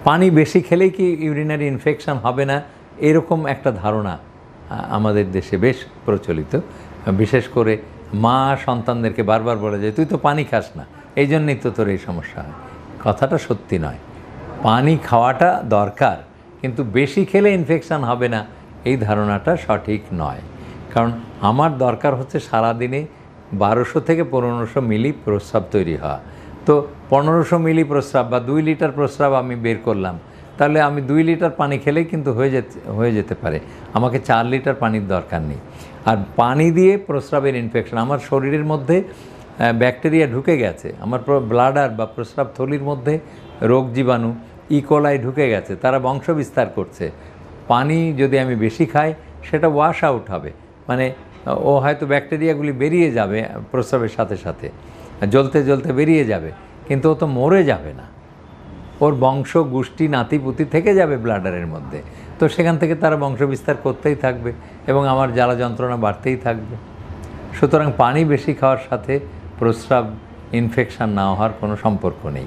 পানি বেশি খেলেই কি ইউরিনারি ইনফেকশন হবে না, এরকম একটা ধারণা আমাদের দেশে বেশ প্রচলিত। বিশেষ করে মা সন্তানদেরকে বারবার বলে যে তুই তো পানি খাস না, এই জন্যই তো তোর এই সমস্যা হয়। কথাটা সত্যি নয়। পানি খাওয়াটা দরকার, কিন্তু বেশি খেলে ইনফেকশান হবে না এই ধারণাটা সঠিক নয়। কারণ আমার দরকার হচ্ছে সারাদিনে 1200 থেকে 1500 মিলি প্রস্রাব তৈরি হওয়া। তো 1500 মিলি প্রস্রাব বা 2 লিটার প্রস্রাব আমি বের করলাম, তাহলে আমি 2 লিটার পানি খেলেই কিন্তু হয়ে যেতে পারে। আমাকে 4 লিটার পানির দরকার নেই। আর পানি দিয়ে প্রস্রাবের ইনফেকশন, আমার শরীরের মধ্যে ব্যাকটেরিয়া ঢুকে গেছে, আমার ব্লাডার বা প্রস্রাব থলির মধ্যে রোগ জীবাণু ইকোলাই ঢুকে গেছে, তারা বংশ বিস্তার করছে। পানি যদি আমি বেশি খাই সেটা ওয়াশ আউট হবে, মানে ও হয়তো ব্যাকটেরিয়াগুলি বেরিয়ে যাবে প্রস্রাবের সাথে সাথে, জ্বলতে জ্বলতে বেরিয়ে যাবে, কিন্তু ও তো মরে যাবে না। ওর বংশ গোষ্ঠী নাতিপুতি থেকে যাবে ব্লাডারের মধ্যে, তো সেখান থেকে তারা বংশ বিস্তার করতেই থাকবে এবং আমার জ্বালা যন্ত্রণা বাড়তেই থাকবে। সুতরাং পানি বেশি খাওয়ার সাথে প্রস্রাব ইনফেকশান না হওয়ার কোনো সম্পর্ক নেই।